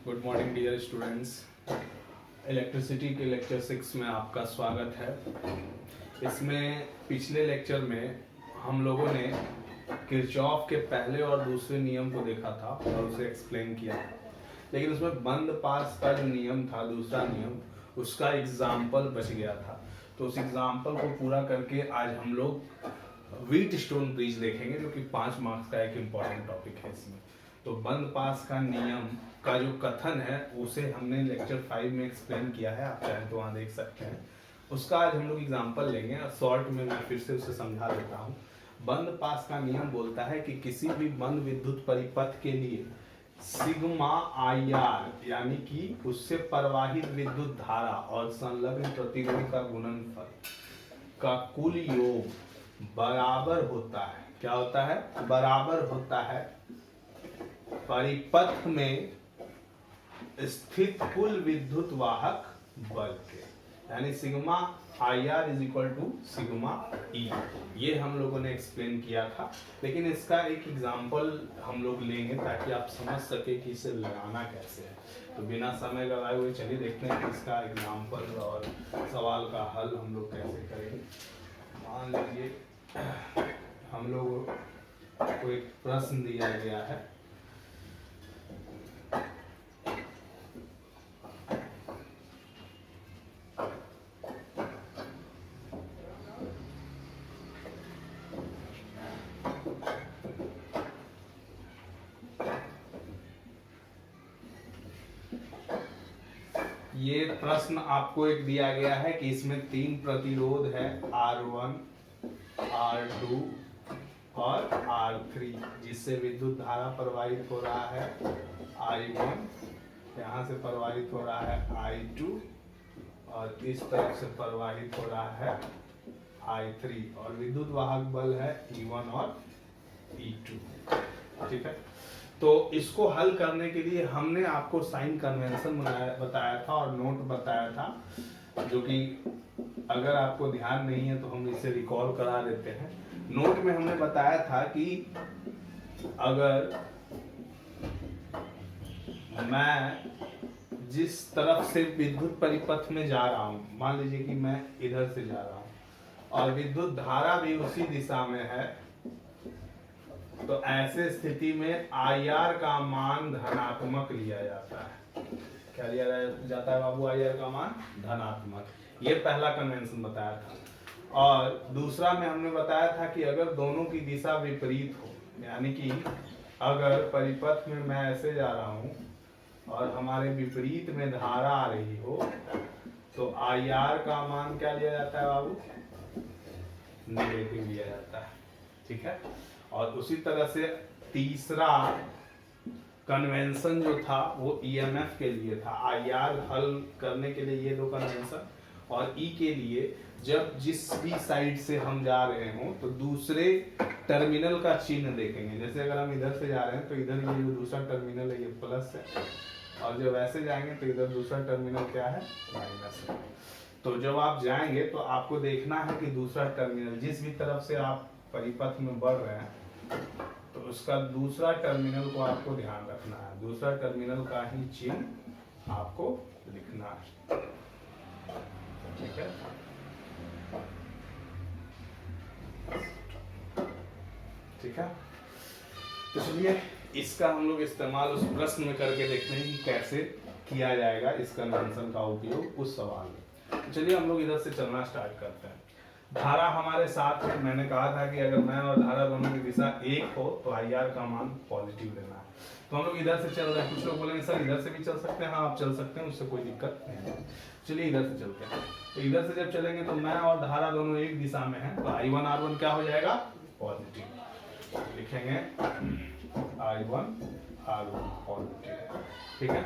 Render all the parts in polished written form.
Good morning dear students. Electricity के lecture 6 में आपका स्वागत है। इसमें पिछले लेक्चर में हम लोगों ने किरचॉफ के पहले और दूसरे नियम को देखा था और उसे एक्सप्लेन किया, लेकिन उसमें बंद पास का जो नियम था, दूसरा नियम, उसका एग्जाम्पल बच गया था। तो उस एग्जाम्पल को पूरा करके आज हम लोग व्हीट स्टोन ब्रिज देखेंगे, जो कि 5 मार्क्स का एक इम्पॉर्टेंट टॉपिक है इसमें। तो बंद पास का नियम का जो कथन है उसे हमने लेक्चर 5 में एक्सप्लेन किया है, आप चाहें तो वहाँ देख सकते हैं। उसका आज हम लोग एग्जाम्पल लेंगे और शॉर्ट में मैं फिर से उसे समझा देता हूँ। बंद पास का नियम बोलता है कि किसी भी बंद विद्युत परिपथ के लिए सिग्मा आई आर यानी कि उससे प्रवाहित विद्युत धारा और संलग्न प्रतिरोध का गुणनफल का कुल योग बराबर होता है। क्या होता है? बराबर होता है परिपथ में स्थित कुल विद्युत वाहक बल के, यानी sigma I R is equal to sigma E. ये हम लोगों ने एक्सप्लेन किया था, लेकिन इसका एक एग्जाम्पल हम लोग लेंगे ताकि आप समझ सके कि इसे लगाना कैसे है। तो बिना समय गवाए हुए चलिए देखते हैं कि इसका एग्जाम्पल और सवाल का हल हम लोग कैसे करेंगे। मान लीजिए हम लोग को एक प्रश्न दिया गया है, ये प्रश्न आपको एक दिया गया है कि इसमें 3 प्रतिरोध है, R1, R2 और R3, जिससे विद्युत धारा प्रवाहित हो रहा है I1, यहाँ से प्रवाहित हो रहा है I2 और इस तरफ से प्रवाहित हो रहा है I3, और विद्युत वाहक बल है E1 और E2। ठीक है, तो इसको हल करने के लिए हमने आपको साइन कन्वेंशन बताया था और नोट बताया था, जो कि अगर आपको ध्यान नहीं है तो हम इसे रिकॉल करा देते हैं। नोट में हमने बताया था कि अगर मैं जिस तरफ से विद्युत परिपथ में जा रहा हूं, मान लीजिए कि मैं इधर से जा रहा हूं और विद्युत धारा भी उसी दिशा में है, तो ऐसे स्थिति में आई आर का मान धनात्मक लिया जाता है। क्या लिया जाता है बाबू? आई आर का मान धनात्मक। ये पहला कन्वेंशन बताया था। और दूसरा में हमने बताया था कि अगर दोनों की दिशा विपरीत हो, यानी कि अगर परिपथ में मैं ऐसे जा रहा हूं और हमारे विपरीत में धारा आ रही हो, तो आई आर का मान क्या लिया जाता है बाबू? नेगेटिव लिया जाता है। ठीक है, और उसी तरह से तीसरा कन्वेंशन जो था वो ईएमएफ के लिए था। आईआर हल करने के लिए ये 2 कन्वेंशन, और ई के लिए जब जिस भी साइड से हम जा रहे हों तो दूसरे टर्मिनल का चिन्ह देखेंगे। जैसे अगर हम इधर से जा रहे हैं तो इधर ये जो दूसरा टर्मिनल है ये प्लस है, और जब ऐसे जाएंगे तो इधर दूसरा टर्मिनल क्या है? माइनस है। तो जब आप जाएंगे तो आपको देखना है कि दूसरा टर्मिनल जिस भी तरफ से आप परिपथ में बढ़ रहे हैं तो उसका दूसरा टर्मिनल को आपको ध्यान रखना है, दूसरा टर्मिनल का ही चिन्ह आपको लिखना है। ठीक है, ठीक है। तो चलिए इसका हम लोग इस्तेमाल उस प्रश्न में करके देखते हैं कि कैसे किया जाएगा इस कन्वेंशन का उपयोग उस सवाल में। तो चलिए हम लोग इधर से चलना स्टार्ट करते हैं। धारा हमारे साथ है, मैंने कहा था कि अगर मैं और धारा दोनों की दिशा एक हो तो आई आर का मान पॉजिटिव लेना है। तो हम लोग इधर से चल रहे हैं। कुछ लोग बोलेंगे सर इधर से भी चल सकते हैं। हाँ, आप चल सकते हैं, उससे कोई दिक्कत नहीं है। चलिए इधर से चलते हैं। तो इधर से जब चलेंगे तो मैं और धारा दोनों एक दिशा में है, तो I1 R1 क्या हो जाएगा? पॉजिटिव। लिखेंगे I1 R1 पॉजिटिव। ठीक है,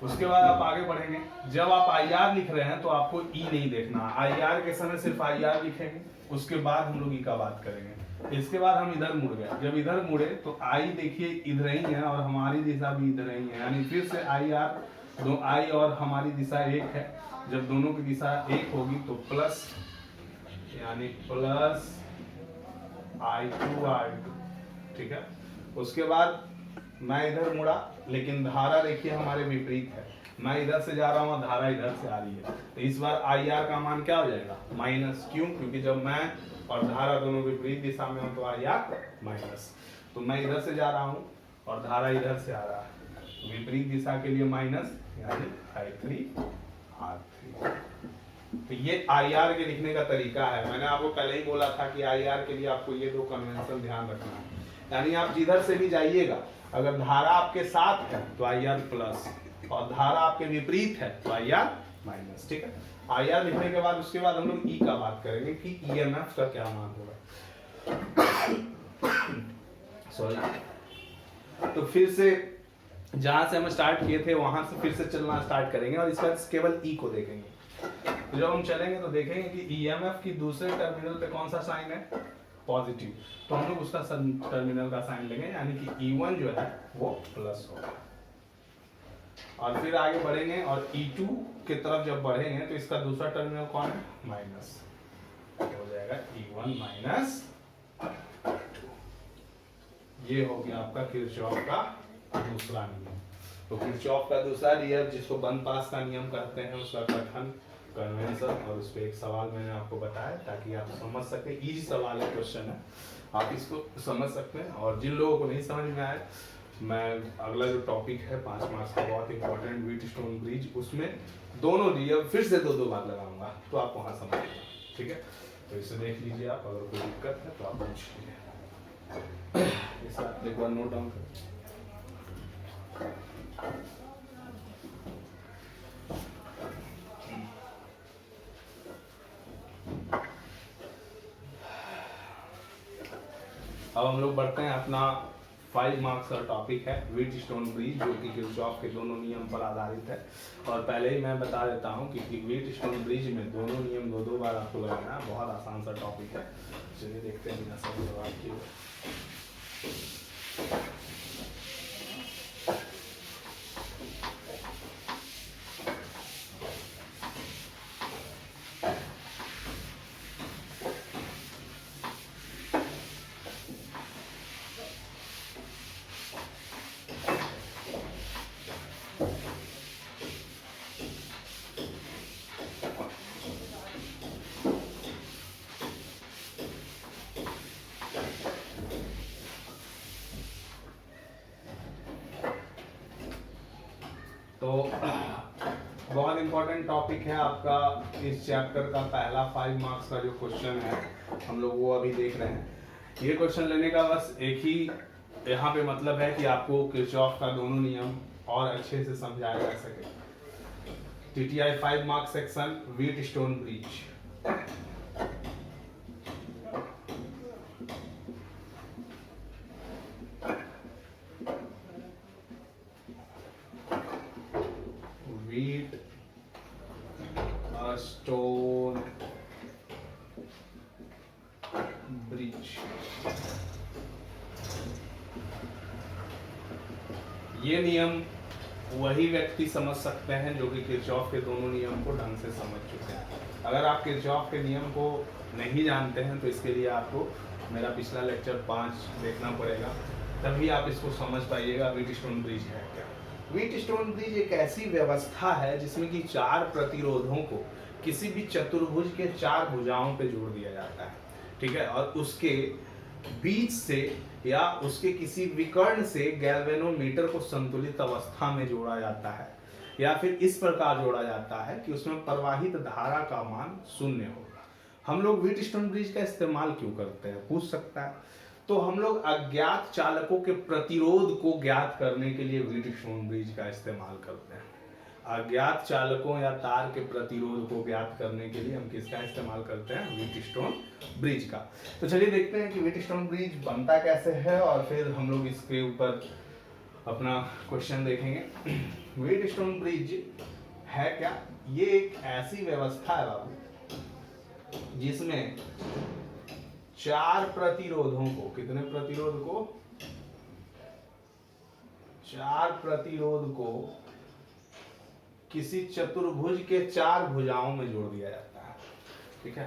उसके बाद आप आगे बढ़ेंगे। जब आप आई आर लिख रहे हैं तो आपको ई नहीं देखना, आई आर के समय सिर्फ आई आर लिखेंगे, उसके बाद हम लोग ई का बात करेंगे। इसके बाद हम इधर मुड़ गए। जब इधर मुड़े तो आई देखिए इधर ही है और हमारी दिशा भी इधर ही है, यानी फिर से आई आर, दो आई और हमारी दिशा एक है। जब दोनों की दिशा एक होगी तो प्लस, यानी प्लस I2 R2। ठीक है, उसके बाद मैं इधर मुड़ा लेकिन धारा देखिए हमारे विपरीत है, मैं इधर से जा रहा हूँ, धारा इधर से आ रही है, तो इस बार आई आर का मान क्या हो जाएगा माइनस। क्यों? क्योंकि जब मैं और धारा दोनों विपरीत दिशा में हो तो आई आर माइनस। तो मैं इधर से जा रहा हूँ और धारा इधर से आ रहा है, विपरीत दिशा के लिए माइनस, यानी I3R3। तो ये आई आर के लिखने का तरीका है। मैंने आपको पहले ही बोला था कि आई आर के लिए आपको ये दो कन्वेंशन ध्यान रखना है, यानी आप जिधर से भी जाइएगा, अगर धारा आपके साथ है तो आई आर प्लस, और धारा आपके विपरीत है तो आई आर माइनस। ठीक है, आई आर लिखने के बाद उसके बाद हम लोग ई का बात करेंगे कि ईएमएफ का क्या मान होगा। सॉरी, तो फिर से जहां से हम स्टार्ट किए थे वहां से फिर से चलना स्टार्ट करेंगे और इस बार केवल ई को देखेंगे। तो जब हम चलेंगे तो देखेंगे कि ईएमएफ की दूसरे टर्मिनल पे कौन सा साइन है, पॉजिटिव, तो हम लोग उसका टर्मिनल का साइन लेंगे, यानी कि E1 जो है वो प्लस होगा। और फिर आगे बढ़ेंगे और E2 की तरफ जब बढ़ेंगे तो इसका दूसरा टर्मिनल कौन है, माइनस, हो जाएगा E1 माइनस। ये हो गया आपका किरचॉफ का दूसरा नियम। तो किरचॉफ का दूसरा नियम, जिसको बंद पास का नियम कहते हैं, उसका कथन, कन्वेंशन, और उस पर एक सवाल मैंने आपको बताया ताकि आप समझ सके। इजी सवाल है, क्वेश्चन है, आप इसको समझ सकते हैं। और जिन लोगों को नहीं समझ में आए, मैं अगला जो टॉपिक है 5 मार्क्स का बहुत इंपॉर्टेंट, व्हीटस्टोन ब्रिज, उसमें दोनों नियम फिर से 2-2 बार लगाऊंगा, तो आप वहां समझ लेंगे। ठीक है, तो इसे देख लीजिए आप, अगर कोई दिक्कत है तो आप पूछ लीजिए। इस बात एक बार नोट डाउन करें। अब हम लोग बढ़ते हैं, अपना 5 मार्क्स का टॉपिक है व्हीटस्टोन ब्रिज, जो कि किरचॉफ के दोनों नियम पर आधारित है। और पहले ही मैं बता देता हूं कि व्हीटस्टोन ब्रिज में दोनों नियम 2-2 बार आपको लगाना है, बहुत आसान सा टॉपिक है। चलिए देखते हैं बिना सही जवाब किए। तो बहुत इंपॉर्टेंट टॉपिक है आपका इस चैप्टर का पहला 5 मार्क्स का जो क्वेश्चन है, हम लोग वो अभी देख रहे हैं। ये क्वेश्चन लेने का बस एक ही यहाँ पे मतलब है कि आपको किरचॉफ का दोनों नियम और अच्छे से समझाया जा सके। TTI 5 marks section, Wheatstone bridge. Wheatstone bridge, ये नियम वही व्यक्ति समझ सकते हैं जो कि किरचॉफ के दोनों नियम को ढंग से समझ चुके हैं। अगर आप किरचॉफ के नियम को नहीं जानते हैं तो इसके लिए आपको मेरा पिछला लेक्चर 5 देखना पड़ेगा, तभी आप इसको समझ पाइएगा व्हीटस्टोन ब्रिज है क्या। व्हीटस्टोन ब्रिज एक ऐसी व्यवस्था है जिसमें कि 4 प्रतिरोधों को किसी भी चतुर्भुज के 4 भुजाओं पे जोड़ दिया जाता है, ठीक है, और उसके बीच से या उसके किसी विकर्ण से गैल्वेनोमीटर को संतुलित अवस्था में जोड़ा जाता है, या फिर इस प्रकार जोड़ा जाता है कि उसमें प्रवाहित धारा का मान 0 हो। हम लोग व्हीटस्टोन ब्रिज का इस्तेमाल क्यों करते हैं, पूछ सकता है। तो हम लोग अज्ञात चालकों के प्रतिरोध को ज्ञात करने के लिए व्हीटस्टोन ब्रिज का इस्तेमाल करते हैं। अज्ञात चालकों या तार के प्रतिरोध को ज्ञात करने के लिए हम किसका इस्तेमाल करते हैं, व्हीटस्टोन ब्रिज का। तो चलिए देखते हैं कि व्हीटस्टोन ब्रिज बनता कैसे है और फिर हम लोग इसके ऊपर अपना क्वेश्चन देखेंगे। व्हीटस्टोन ब्रिज है क्या? ये एक ऐसी व्यवस्था है बाबू जिसमें 4 प्रतिरोधों को, कितने प्रतिरोध को, 4 प्रतिरोध को किसी चतुर्भुज के 4 भुजाओं में जोड़ दिया जाता है, ठीक है।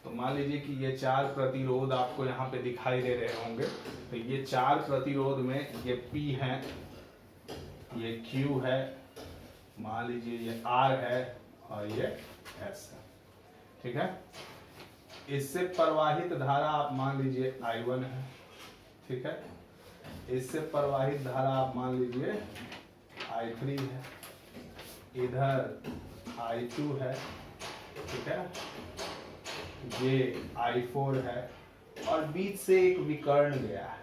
तो मान लीजिए कि ये 4 प्रतिरोध आपको यहाँ पे दिखाई दे रहे होंगे। तो ये 4 प्रतिरोध में ये P है, ये Q है, मान लीजिए ये R है और ये S है, ठीक है। इससे प्रवाहित धारा आप मान लीजिए I1 है, ठीक है। इससे प्रवाहित धारा आप मान लीजिए I3 है, इधर I2 है, ठीक है, ये I4 है और बीच से एक विकर्ण गया है,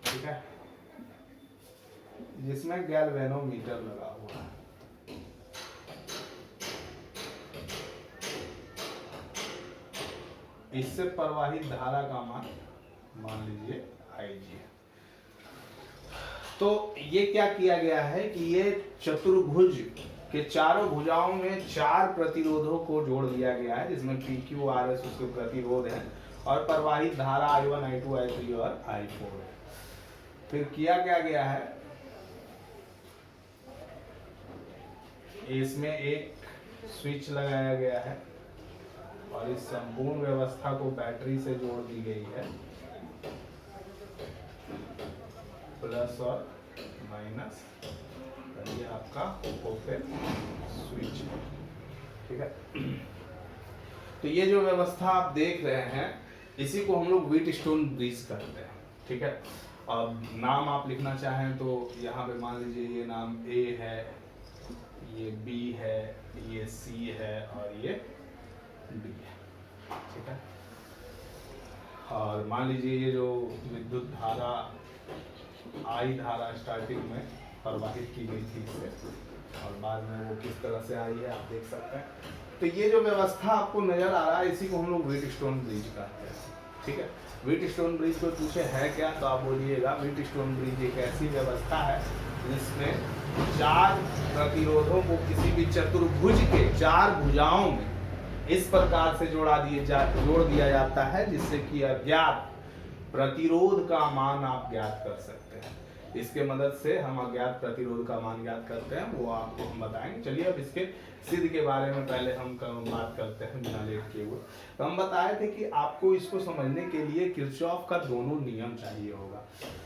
ठीक है, जिसमें गैल्वेनोमीटर लगा हुआ है। इससे प्रवाहित धारा का मान लीजिए IG है। तो ये क्या किया गया है कि ये चतुर्भुज के चारों भुजाओं में 4 प्रतिरोधों को जोड़ दिया गया है, जिसमें PQ RS उसके प्रतिरोध है और प्रवाहित धारा I1 I2 I3 और I4 है। फिर किया क्या गया है, इसमें एक स्विच लगाया गया है और इस संपूर्ण व्यवस्था को बैटरी से जोड़ दी गई है, प्लस और माइनस, ये आपका ओपन स्विच है, ठीक है। तो ये जो व्यवस्था आप देख रहे हैं इसी को हम लोग व्हीटस्टोन ब्रिज करते हैं, ठीक है। अब नाम आप लिखना चाहें तो यहाँ पे मान लीजिए ये नाम A है, ये B है, ये C है और ये D है, ठीक है। और मान लीजिए ये जो विद्युत धारा I धारा स्टार्टिंग में प्रवाहित की गई थी इससे और बाद में वो किस तरह से आई है आप देख सकते हैं। तो ये जो व्यवस्था आपको नजर आ रहा है इसी को हम लोग व्हीटस्टोन ब्रिज कहते हैं, ठीक है। व्हीटस्टोन ब्रिज को पूछे है क्या तो आप बोलिएगा व्हीटस्टोन ब्रिज एक ऐसी व्यवस्था है जिसमें 4 प्रतिरोधों को किसी भी चतुर्भुज के 4 भुजाओं में इस प्रकार से जोड़ दिया जाता है जिससे कि अज्ञात प्रतिरोध का मान आप ज्ञात कर सकते हैं। इसके मदद से हम अज्ञात प्रतिरोध का मान ज्ञात करते हैं, वो आपको हम बताएंगे। चलिए अब इसके सिद्ध के बारे में पहले हम बात करते हैं बिना लेट किए हुए। तो हम बताए थे कि आपको इसको समझने के लिए किरचॉफ का दोनों नियम चाहिए होगा।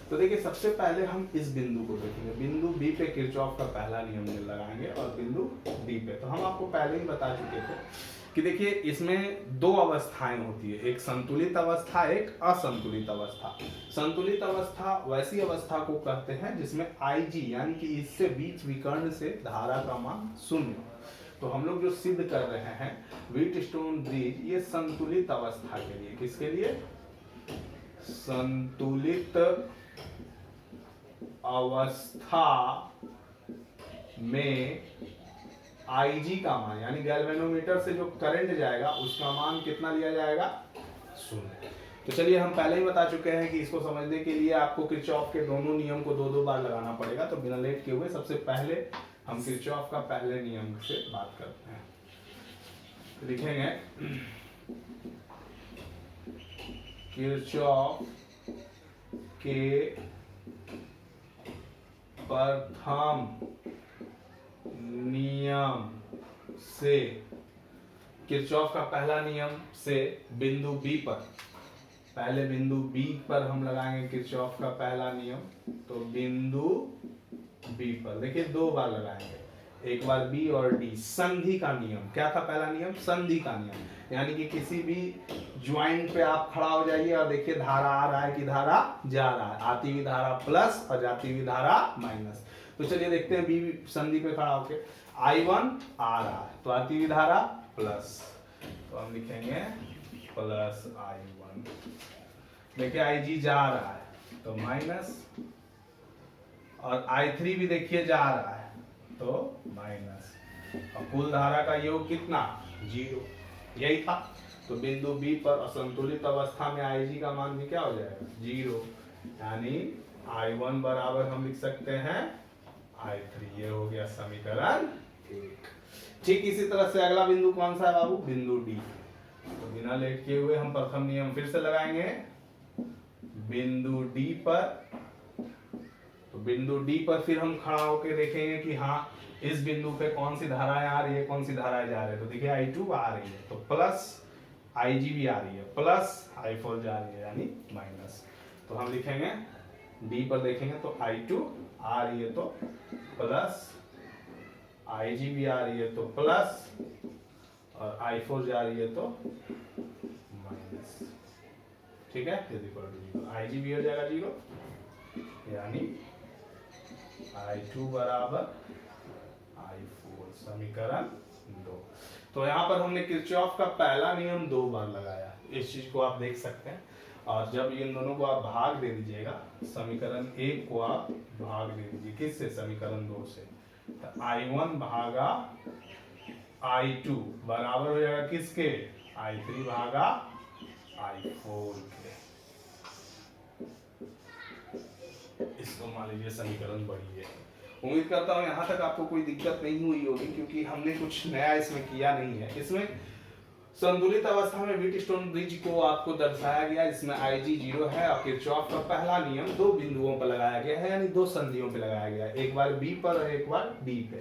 तो देखिए सबसे पहले हम इस बिंदु को देखेंगे, बिंदु बी पे किरचॉफ का पहला नियम लगाएंगे और बिंदु डी पे। तो हम आपको पहले ही बता चुके थे कि देखिए इसमें 2 अवस्थाएं होती है, एक संतुलित अवस्था, एक असंतुलित अवस्था। संतुलित अवस्था वैसी अवस्था को कहते हैं जिसमें IG यानी कि इससे बीच विकर्ण से धारा का मान 0। तो हम लोग जो सिद्ध कर रहे हैं व्हीटस्टोन ब्रिज ये संतुलित अवस्था के लिए, किसके लिए, संतुलित अवस्था में IG का मान यानी गैल्वेनोमीटर से जो करंट जाएगा उसका मान कितना लिया जाएगा, 0। तो चलिए हम पहले ही बता चुके हैं कि इसको समझने के लिए आपको किरचॉफ के दोनों नियम को 2-2 बार लगाना पड़ेगा। तो बिना लेट किए हुए सबसे पहले हम किरचॉफ का पहले नियम से बात करते हैं। लिखेंगे किरचॉफ के प्रथम नियम से, किरचॉफ का पहला नियम से बिंदु बी पर, पहले बिंदु बी पर हम लगाएंगे किरचॉफ का पहला नियम। तो बिंदु बी पर देखिए 2 बार लगाएंगे, एक बार बी और डी। संधि का नियम क्या था, पहला नियम संधि का नियम, यानी कि किसी भी ज्वाइंट पे आप खड़ा हो जाइए और देखिए धारा आ रहा है कि धारा जा रहा है, आती हुई धारा प्लस और जाती हुई धारा माइनस। तो चलिए देखते हैं बी संधि पे खड़ा होके I1 आ रहा है तो आती हुई धारा प्लस, तो हम लिखेंगे प्लस I1। देखिए IG जा रहा है तो माइनस और I3 भी देखिए जा रहा है तो माइनस, और कुल धारा का योग कितना, 0, यही था। तो बिंदु बी पर असंतुलित अवस्था में IG का मान भी क्या हो जाएगा, 0, यानी I1 बराबर हम लिख सकते हैं I3। ये हो गया समीकरण 1। ठीक इसी तरह से अगला बिंदु कौन सा है बाबू, बिंदु डी। तो बिना लेट किए हुए हम प्रथम नियम फिर से लगाएंगे बिंदु डी पर। तो बिंदु डी पर फिर हम खड़ा होकर देखेंगे कि हाँ इस बिंदु पे कौन सी धाराएं आ रही है, कौन सी धाराएं जा रही है। तो देखिए I2 आ रही है तो प्लस, IG भी आ रही है प्लस, I4 जा रही है यानी माइनस। तो हम लिखेंगे डी पर देखेंगे तो I2 आ रही है तो प्लस आई जी भी आ रही है तो प्लस, और आई फोर जा रही है तो माइनस। ठीक है, इज इक्वल टू जीरो। आई जी भी हो जाएगा जीरो, यानी आई टू बराबर आई फोर, समीकरण 2। तो यहाँ पर हमने किरचॉफ का पहला नियम 2 बार लगाया, इस चीज को आप देख सकते हैं। और जब इन दोनों को आप भाग दे दीजिएगा, समीकरण 1 को आप भाग दे दीजिए किससे, समीकरण 2 से, तो I1 भागा I2 बराबर हो जाएगा किसके, I3 भागा I4 के। इसको मान लीजिए समीकरण बड़ी है। उम्मीद करता हूँ यहाँ तक आपको कोई दिक्कत नहीं हुई होगी, क्योंकि हमने कुछ नया इसमें किया नहीं है। इसमें संतुलित अवस्था में व्हीटस्टोन ब्रिज को आपको दर्शाया गया, इसमें IG 0 है और किरचॉफ का पहला नियम 2 बिंदुओं पर लगाया गया है, यानी 2 संधियों पर लगाया गया है, एक बार B पर और एक बार D पे।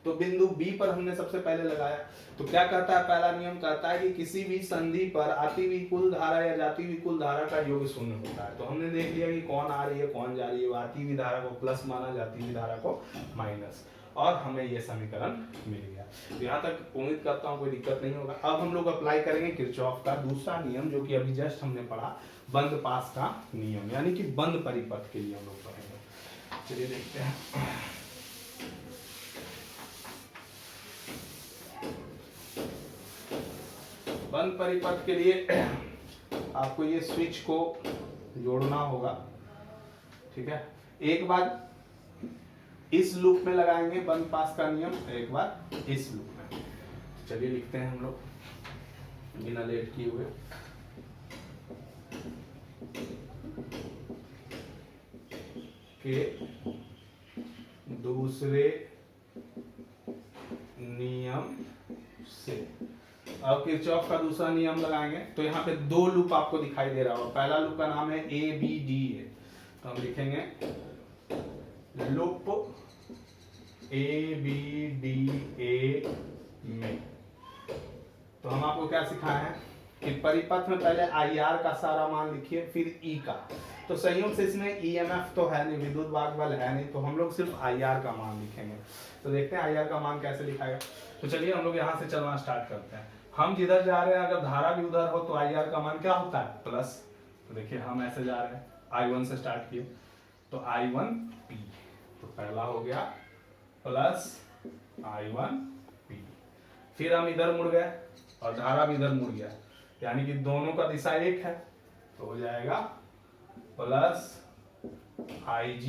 तो बिंदु B पर हमने सबसे पहले लगाया। तो क्या कहता है पहला नियम, कहता है कि किसी भी संधि पर आती हुई कुल धारा या जाती हुई कुल धारा का योग शून्य होता है। तो हमने देख लिया कि कौन आ रही है कौन जा रही है, आती हुई धारा को प्लस माना, जाती हुई धारा को माइनस, और हमें ये समीकरण मिल गया। तो यहाँ तक उम्मीद करता हूँ कोई दिक्कत नहीं होगा। अब हम लोग अप्लाई करेंगे किरचॉफ का दूसरा नियम, जो कि अभी जस्ट हमने पढ़ा, बंद पास का नियम, यानी कि बंद परिपथ के लिए हम लोग पढ़ेंगे। चलिए देखते हैं। बंद परिपथ के लिए आपको ये स्विच को जोड़ना होगा। ठीक है, एक बार इस लूप में लगाएंगे बंद पास का नियम, एक बार इस लूप में। चलिए लिखते हैं हम लोग बिना लेट किए हुए। के दूसरे नियम से अब किरचॉफ का दूसरा नियम लगाएंगे। तो यहाँ पे 2 लूप आपको दिखाई दे रहा होगा। पहला लूप का नाम है ABD है, तो हम लिखेंगे लूप ABDA में। तो हम आपको क्या सिखाए हैं कि परिपथ में पहले IR का सारा मान लिखिए, फिर E का। तो संयोग से इसमें EMF तो है नहीं, विद्युत भाग बल है नहीं, तो हम लोग सिर्फ IR का मान लिखेंगे। तो देखते हैं IR का मान कैसे लिखाएगा। तो चलिए हम लोग यहाँ से चलना स्टार्ट करते हैं। हम जिधर जा रहे हैं अगर धारा भी उधर हो तो IR का मान क्या होता है, प्लस। तो देखिए हम ऐसे जा रहे हैं, I1 से स्टार्ट किए, तो I1P, तो पहला हो गया प्लस I1P। फिर हम इधर मुड़ गए और धारा भी इधर मुड़ गया, यानी कि दोनों का दिशा एक है, तो हो जाएगा प्लस IG।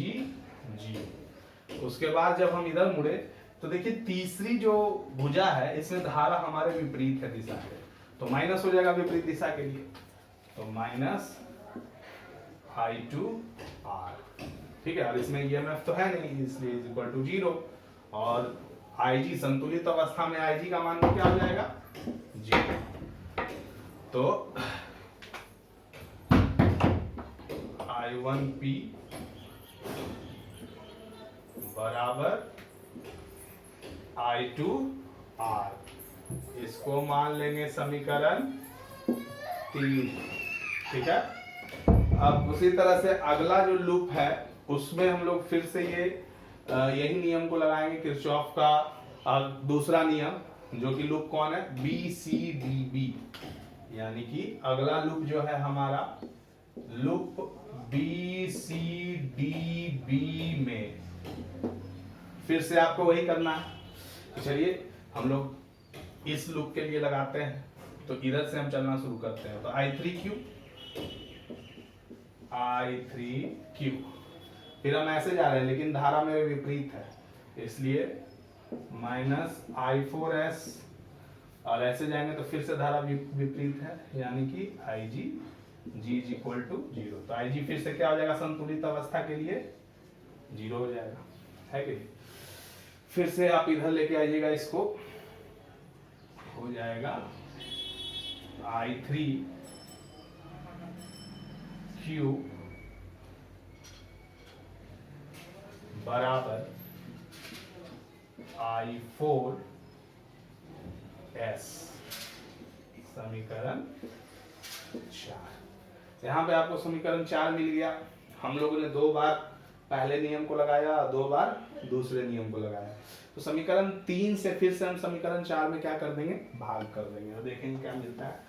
उसके बाद जब हम इधर मुड़े तो देखिए तीसरी जो भुजा है इसमें धारा हमारे विपरीत है दिशा के, तो माइनस हो जाएगा विपरीत दिशा के लिए, तो माइनस I2R। ठीक है, और इसमें EMF तो है नहीं, इसलिए इज इक्वल टू 0। और IG संतुलित अवस्था में IG का मान क्या हो जाएगा, 0। तो I1P बराबर I2R, इसको मान लेंगे समीकरण 3। ठीक है, अब उसी तरह से अगला जो लूप है उसमें हम लोग फिर से यही नियम को लगाएंगे, किरचॉफ का दूसरा नियम, जो कि लूप कौन है, BCDB, यानी कि अगला लूप जो है हमारा लूप BCDB में फिर से आपको वही करना है। तो चलिए हम लोग इस लूप के लिए लगाते हैं, तो इधर से हम चलना शुरू करते हैं। तो I3Q, फिर हम ऐसे जा रहे हैं लेकिन धारा मेरे विपरीत है, इसलिए माइनस I4S, और ऐसे जाएंगे तो फिर से धारा विपरीत है, यानी कि IG G is equal to 0। तो IG फिर से क्या हो जाएगा, संतुलित अवस्था के लिए 0 हो जाएगा, है कि? फिर से आप इधर लेके आइएगा, इसको हो जाएगा I3Q बराबर I4S, समीकरण 4। यहाँ पे आपको समीकरण 4 मिल गया। हम लोगों ने 2 बार पहले नियम को लगाया, 2 बार दूसरे नियम को लगाया। तो समीकरण 3 से फिर से हम समीकरण 4 में क्या कर देंगे, भाग कर देंगे और देखेंगे क्या मिलता है।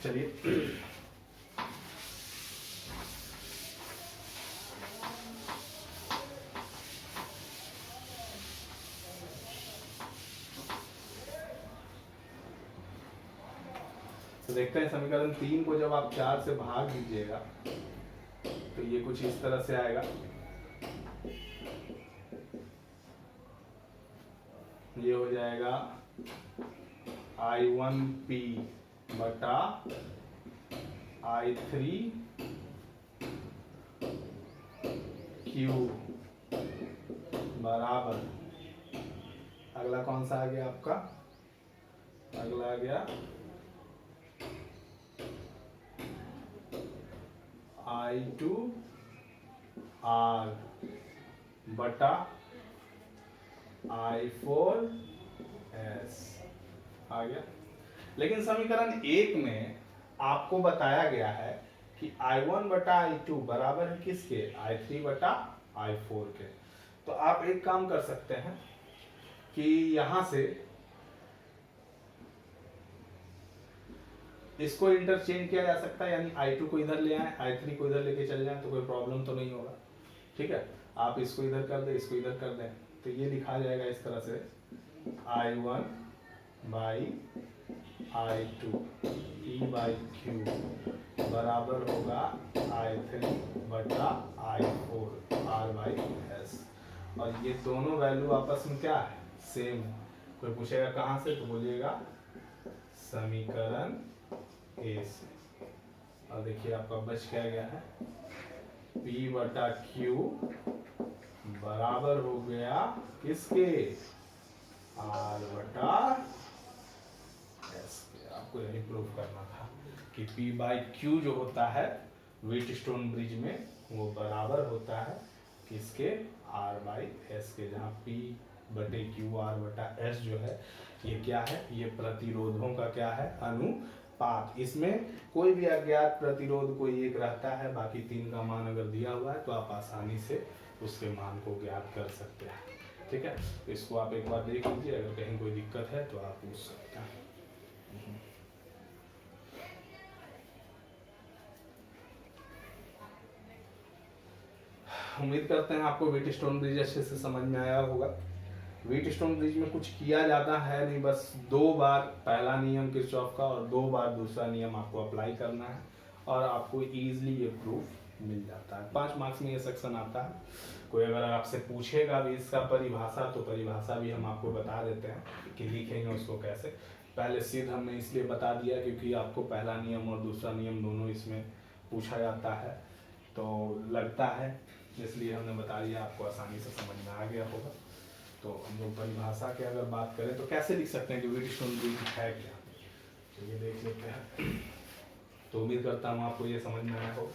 चलिए तो देखते हैं समीकरण 3 को जब आप 4 से भाग दीजिएगा तो ये कुछ इस तरह से आएगा। ये हो जाएगा I1P बटा I3Q बराबर, अगला कौन सा आ गया आपका, अगला आ गया I2R बटा I4S आ गया। लेकिन समीकरण 1 में आपको बताया गया है कि I1 बटा I2 बराबर है किसके, I3 बटा I4 के। तो आप एक काम कर सकते हैं कि यहां से इसको इंटरचेंज किया जा सकता है, यानी I2 को इधर ले आए, I3 को इधर लेके चल जाए तो कोई प्रॉब्लम तो नहीं होगा। ठीक है, आप इसको इधर कर दें, इसको इधर कर दें, तो ये लिखा जाएगा इस तरह से I1 by I2 P by Q बराबर होगा I3 बटा I4 R बाई S। और ये दोनों वैल्यू आपस में क्या है, सेम है। कोई पूछेगा कहाँ से, तो बोलिएगा समीकरण A से। और देखिए आपका बच क्या गया है, P बटा Q बराबर हो गया किसके, R बटा S के। आपको यही प्रूव करना था कि P बाई Q जो होता है व्हीटस्टोन ब्रिज में वो बराबर होता है किसके, R बाई S के, जहाँ P बटे Q R बटा S जो है ये क्या है, ये प्रतिरोधों का क्या है, अनुपात। इसमें कोई भी अज्ञात प्रतिरोध कोई एक रहता है, बाकी 3 का मान अगर दिया हुआ है तो आप आसानी से उसके मान को ज्ञात कर सकते हैं। ठीक है, तो इसको आप एक बार देख लीजिए, अगर कहीं कोई दिक्कत है तो आप पूछ सकते हैं। उम्मीद करते हैं आपको व्हीटस्टोन ब्रिज अच्छे से समझ में आया होगा। व्हीटस्टोन ब्रिज में कुछ किया जाता है नहीं, बस 2 बार पहला नियम किरचॉफ का और 2 बार दूसरा नियम आपको अप्लाई करना है और आपको इजीली ये प्रूफ मिल जाता है। 5 मार्क्स में ये सेक्शन आता है। कोई अगर आपसे पूछेगा भी इसका परिभाषा, तो परिभाषा भी हम आपको बता देते हैं कि लिखेंगे उसको कैसे। पहले सिद्ध हमने इसलिए बता दिया क्योंकि आपको पहला नियम और दूसरा नियम दोनों इसमें पूछा जाता है, तो लगता है इसलिए हमने बता दिया, आपको आसानी से समझ में आ गया होगा। तो हम लोग परिभाषा की अगर बात करें तो कैसे लिख सकते हैं कि व्हीटस्टोन ब्रिज है क्या, तो ये देख लेते हैं। तो उम्मीद करता हूँ आपको ये समझ में आया हो।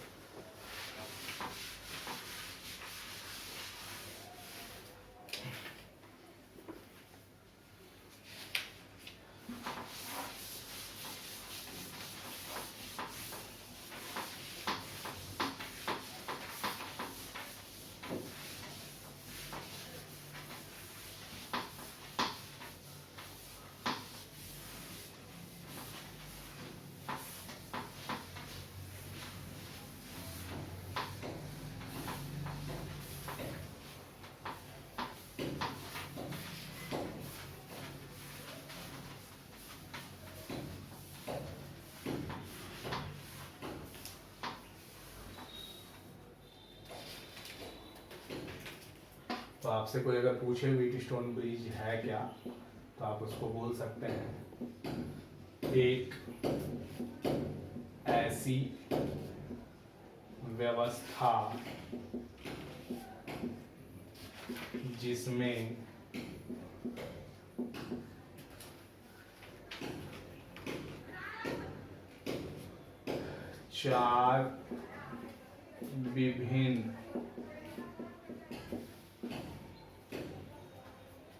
तो आपसे कोई अगर पूछे व्हीटस्टोन ब्रिज है क्या, तो आप उसको बोल सकते हैं एक ऐसी व्यवस्था जिसमें चार विभिन्न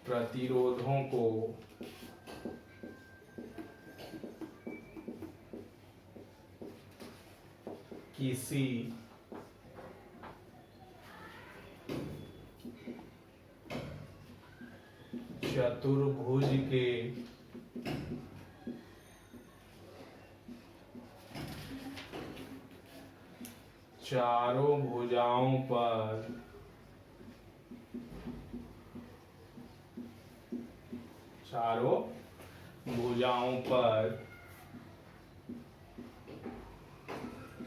प्रतिरोधों को किसी चतुर्भुज के चारों भुजाओं पर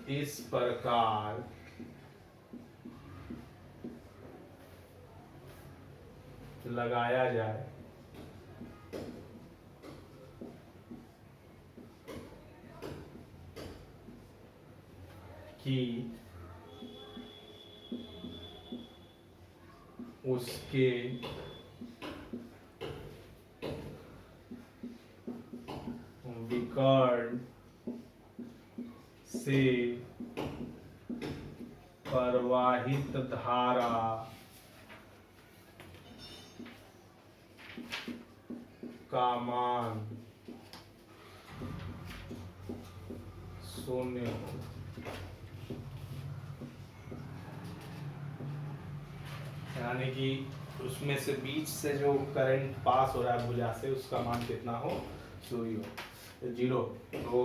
इस प्रकार लगाया जाए कि उसके विकर्ण से प्रवाहित धारा का मान 0 हो। यानी कि उसमें से बीच से जो करंट पास हो रहा है भुजा से, उसका मान कितना हो? 0। तो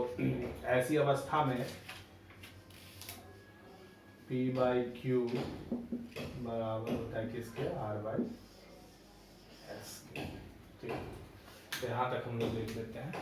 ऐसी अवस्था में P/Q बराबर होता है किसके? R/S के। ठीक, तो यहाँ तक हम लोग लिख लेते हैं।